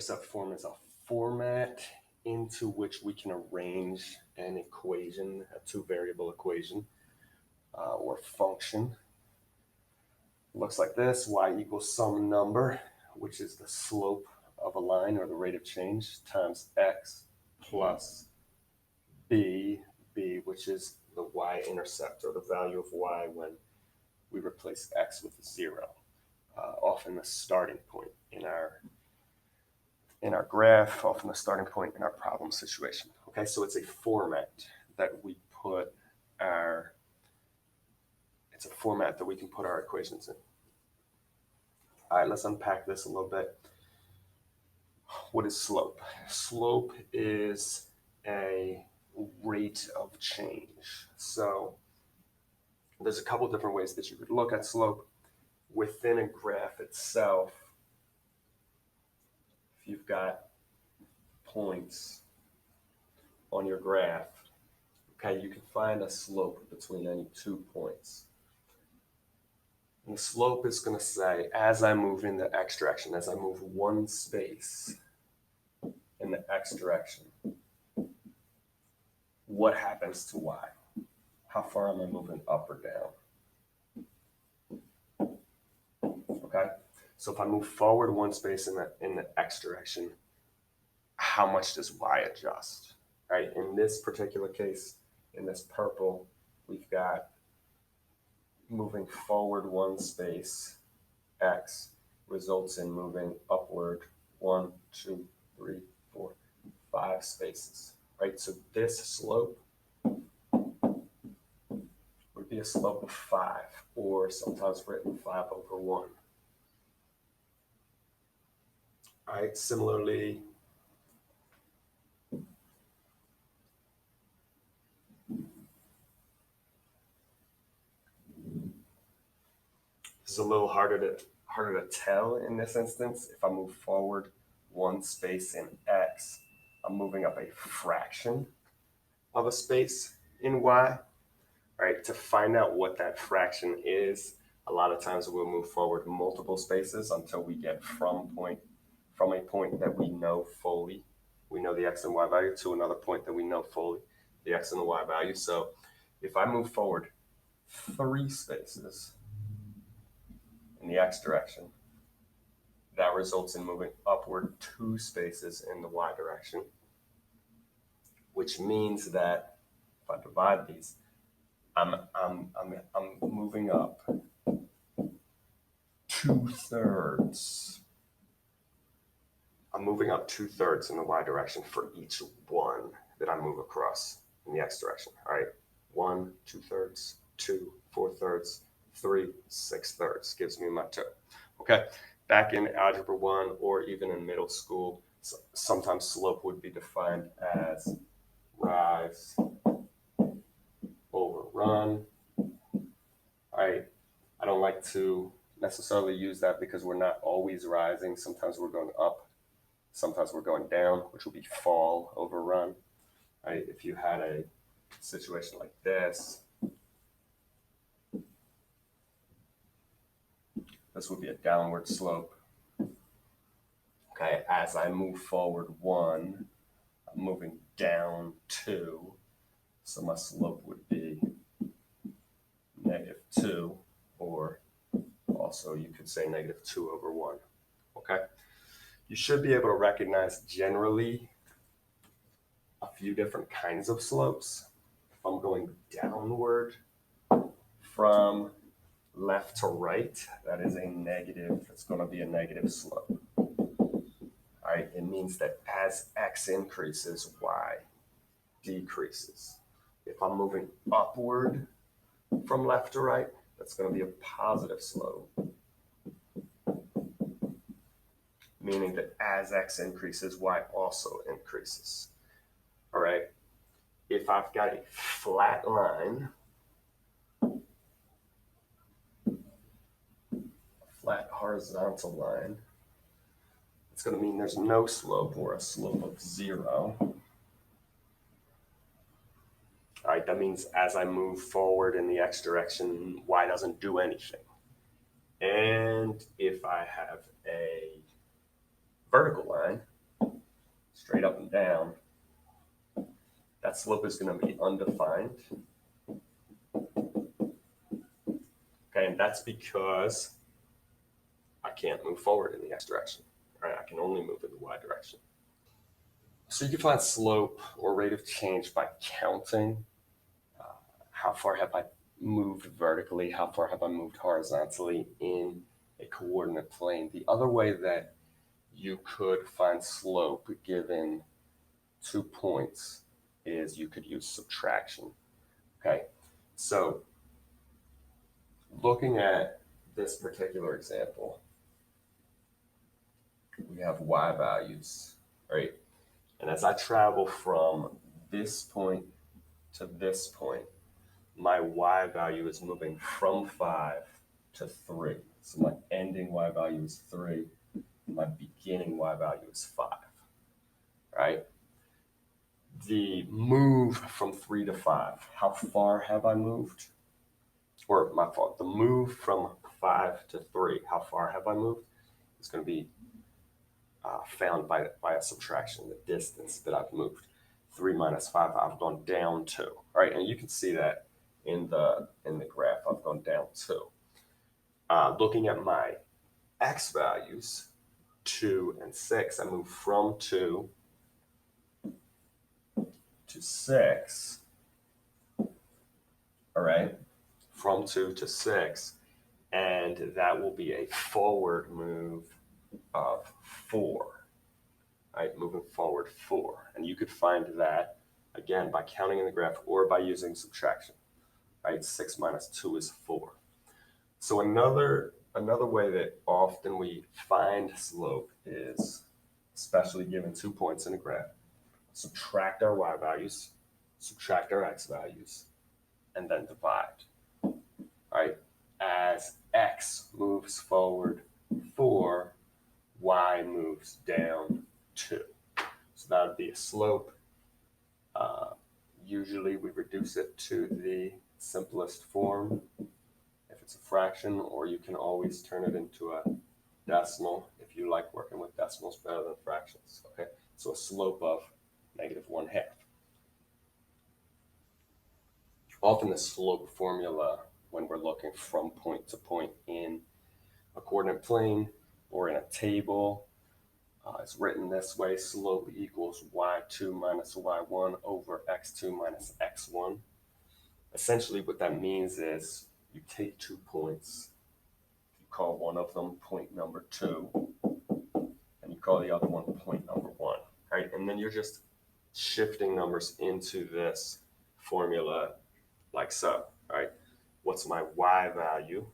intercept form is a format into which we can arrange an equation, a two-variable equation or function. Looks like this: y equals some number, which is the slope of a line or the rate of change, times x plus b, which is the y-intercept or the value of y when we replace x with 0, often the starting point in our graph, often the starting point in our problem situation. Okay, so it's a format that we put our, it's a format that we can put our equations in. All right, let's unpack this a little bit. What is slope? Slope is a rate of change. So there's a couple different ways that you could look at slope. Within a graph itself, if you've got points on your graph, okay, you can find a slope between any 2 points. And the slope is going to say, as I move in the x direction, as I move one space in the x direction, what happens to y? How far am I moving up or down? Okay, so if I move forward one space in the x direction, how much does y adjust? Right? In this particular case, in this purple, we've got moving forward one space, x, results in moving upward 1, 2, 3, 4, 5 spaces. Right? So this slope would be a slope of 5, or sometimes written 5/1. All right, similarly, this is a little harder to tell in this instance. If I move forward one space in x, I'm moving up a fraction of a space in y. All right, to find out what that fraction is, a lot of times we'll move forward multiple spaces until we get from a point that we know fully, we know the x and y value, to another point that we know fully the x and the y value. So if I move forward 3 spaces in the x direction, that results in moving upward 2 spaces in the y direction, which means that if I divide these, I'm moving up 2/3. I'm moving up 2/3 in the y direction for each one that I move across in the x direction. All right, 1, 2/3, 2, 4/3, 3, 6/3 gives me my two. Okay, back in Algebra 1 or even in middle school, sometimes slope would be defined as rise over run. All right, I don't like to necessarily use that because we're not always rising. Sometimes we're going up, sometimes we're going down, which will be fall over run. Right? If you had a situation like this, this would be a downward slope. Okay, as I move forward 1, I'm moving down 2, so my slope would be -2, or also you could say -2/1. Okay, you should be able to recognize generally a few different kinds of slopes. If I'm going downward from left to right, that is a negative. It's going to be a negative slope. All right, it means that as x increases, y decreases. If I'm moving upward from left to right, that's going to be a positive slope, meaning that as x increases, y also increases. All right, if I've got a flat line, flat horizontal line, it's going to mean there's no slope, or a slope of 0. All right, that means as I move forward in the x direction, y doesn't do anything. And if I have a vertical line, straight up and down, that slope is going to be undefined. Okay, and that's because I can't move forward in the x direction. Right? I can only move in the y direction. So you can find slope or rate of change by counting how far have I moved vertically, how far have I moved horizontally in a coordinate plane. The other way that you could find slope given 2 points is you could use subtraction. Okay, so looking at this particular example, we have y values, right? And as I travel from this point to this point, my y value is moving from 5 to 3. So my ending y value is 3, my beginning y value is 5, right? The move from 3 to 5, how far have I moved? Or my fault, the move from 5 to 3, how far have I moved? It's going to be found by a subtraction, the distance that I've moved. 3 minus 5, I've gone down 2, right? And you can see that in the graph, I've gone down 2. Looking at my x values, 2 and 6, I move from 2 to 6, all right? From 2 to 6, and that will be a forward move of 4, right? Moving forward 4. And you could find that, again, by counting in the graph or by using subtraction, right? 6 minus 2 is 4. So another way that often we find slope is, especially given 2 points in a graph, subtract our y values, subtract our x values, and then divide, right? As x moves forward 4, y moves down 2. So that would be a slope. Usually we reduce it to the simplest form if it's a fraction, or you can always turn it into a decimal if you like working with decimals better than fractions. Okay, so a slope of -1/2. Often the slope formula, when we're looking from point to point in a coordinate plane or in a table, is written this way: slope equals y2 minus y1 over x2 minus x1. Essentially what that means is you take 2 points, you call one of them point number 2, and you call the other one point number 1, right? And then you're just shifting numbers into this formula like so, right? What's my y value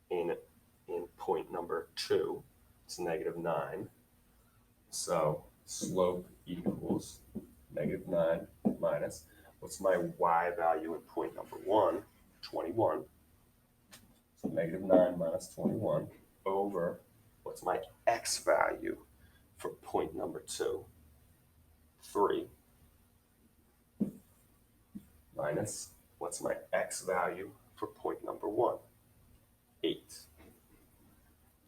in point number 2? It's -9. So slope equals -9 minus, what's my y value in point number 1? 21. So -9 minus 21 over, what's my x value for point number 2? 3. Minus, what's my x value for point number 1? 8.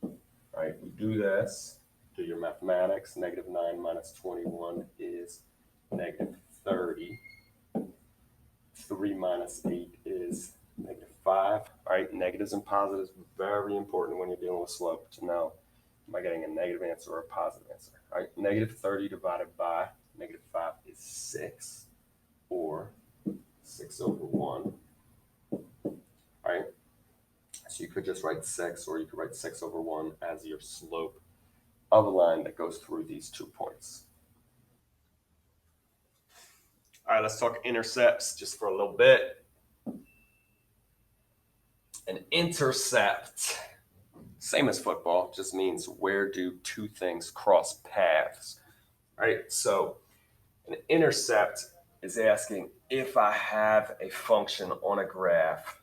All right, we do this. Do your mathematics. -9 minus 21 is -30. 3 minus 8 is -5. All right, negatives and positives, very important when you're dealing with slope to know, am I getting a negative answer or a positive answer? All right, -30 divided by -5 is 6, or 6 over 1. All right, so you could just write 6, or you could write 6 over 1 as your slope of a line that goes through these 2 points. All right, let's talk intercepts just for a little bit. An intercept, same as football, just means where do 2 things cross paths. All right, so an intercept is asking if I have a function on a graph,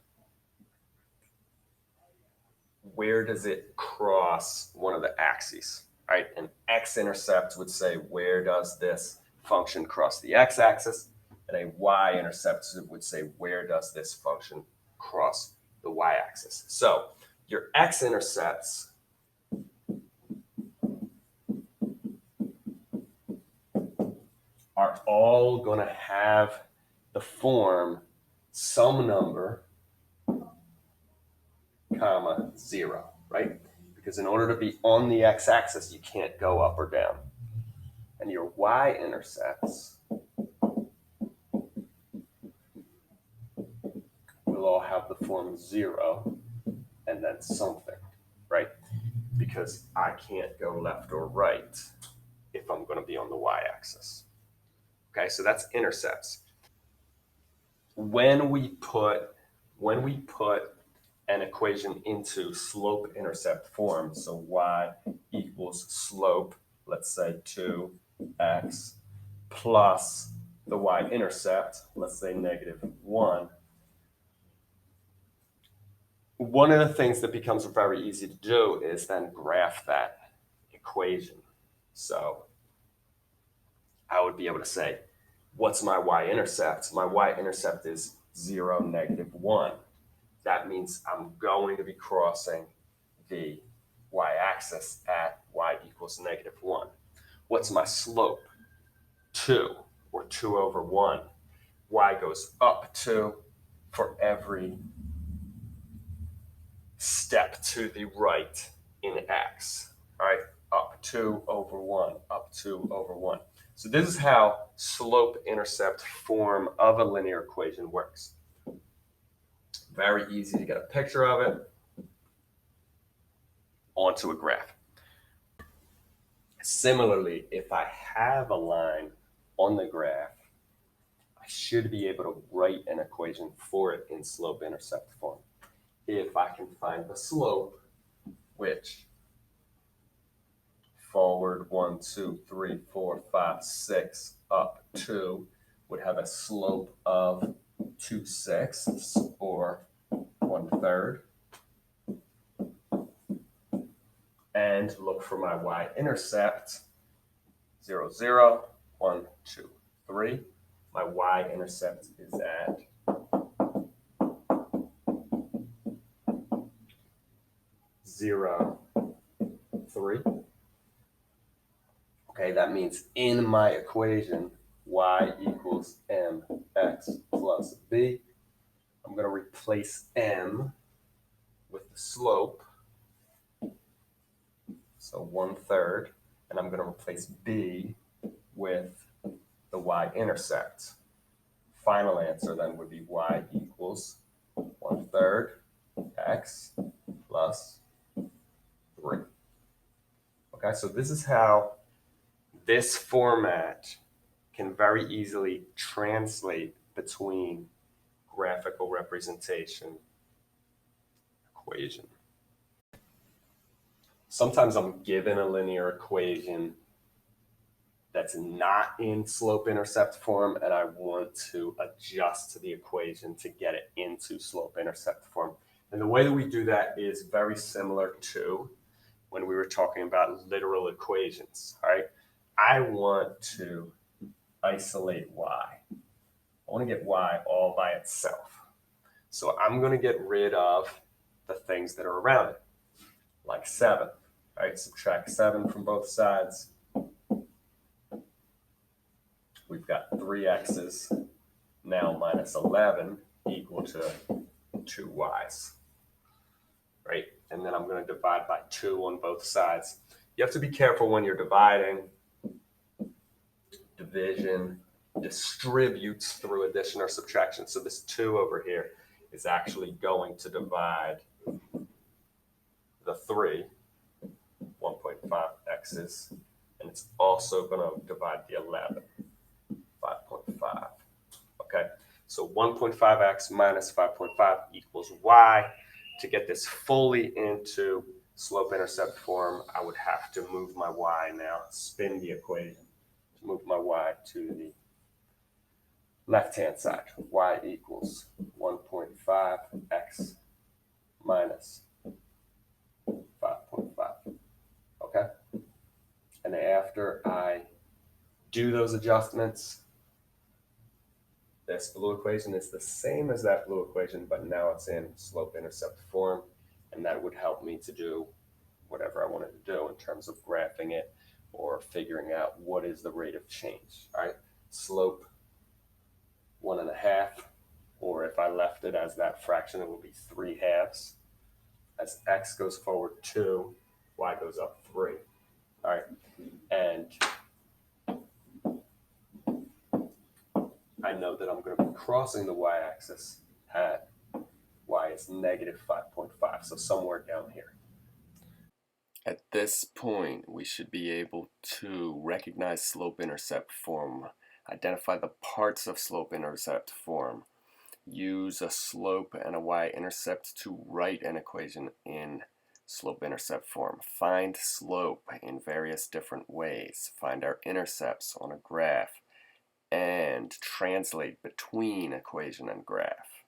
where does it cross one of the axes? Right? An x-intercept would say, where does this function cross the x-axis? And a y-intercept would say, where does this function cross the y-axis? So your x-intercepts are all going to have the form some number, comma, 0, right? Because in order to be on the x-axis, you can't go up or down. And your y-intercepts will all have the form 0 and then something, right? Because I can't go left or right if I'm going to be on the y-axis. Okay, so that's intercepts. When we put an equation into slope-intercept form, so y equals slope, let's say 2x, plus the y-intercept, let's say -1, one of the things that becomes very easy to do is then graph that equation. So I would be able to say, what's my y-intercept? My y-intercept is 0, -1. That means I'm going to be crossing the y-axis at y equals -1. What's my slope? 2, or 2 over 1. Y goes up 2 for every step to the right in x. All right, up 2 over 1, up 2 over 1. So this is how slope-intercept form of a linear equation works. Very easy to get a picture of it onto a graph. Similarly, if I have a line on the graph, I should be able to write an equation for it in slope-intercept form. If I can find the slope, which forward 1, 2, 3, 4, 5, 6, up 2 would have a slope of 2/6 or 1/3. And look for my y-intercept, 0, 0, 1, 2, 3. My y-intercept is at 0, 3. Okay, that means in my equation, y equals mx plus b. I'm going to replace m with the slope, so 1/3, and I'm going to replace b with the y-intercept. Final answer then would be y equals 1/3 x plus 3. Okay, so this is how this format can very easily translate between graphical representation equation. Sometimes I'm given a linear equation that's not in slope-intercept form, and I want to adjust to the equation to get it into slope-intercept form. And the way that we do that is very similar to when we were talking about literal equations. All right, I want to isolate y. I want to get y all by itself. So I'm going to get rid of the things that are around it, like 7. All right, subtract 7 from both sides. We've got 3x's now minus 11 equal to 2y's, right? And then I'm going to divide by 2 on both sides. You have to be careful when you're dividing. Division distributes through addition or subtraction. So this 2 over here is actually going to divide the 3, 1.5x's, and it's also going to divide the 11, 5.5. Okay, so 1.5x minus 5.5 equals y. To get this fully into slope-intercept form, I would have to move my y now, spin the equation, to move my y to the left-hand side. Y equals 1.5x minus 5.5. Okay? And after I do those adjustments, this blue equation is the same as that blue equation, but now it's in slope-intercept form, and that would help me to do whatever I wanted to do in terms of graphing it or figuring out what is the rate of change. All right? slope 1.5, or if I left it as that fraction, it would be 3/2. As x goes forward 2, y goes up 3. All right, and I know that I'm going to be crossing the y-axis at y is negative 5.5, so somewhere down here. At this point, we should be able to recognize slope-intercept form, identify the parts of slope-intercept form, use a slope and a y-intercept to write an equation in slope-intercept form, find slope in various different ways, find our intercepts on a graph, and translate between equation and graph.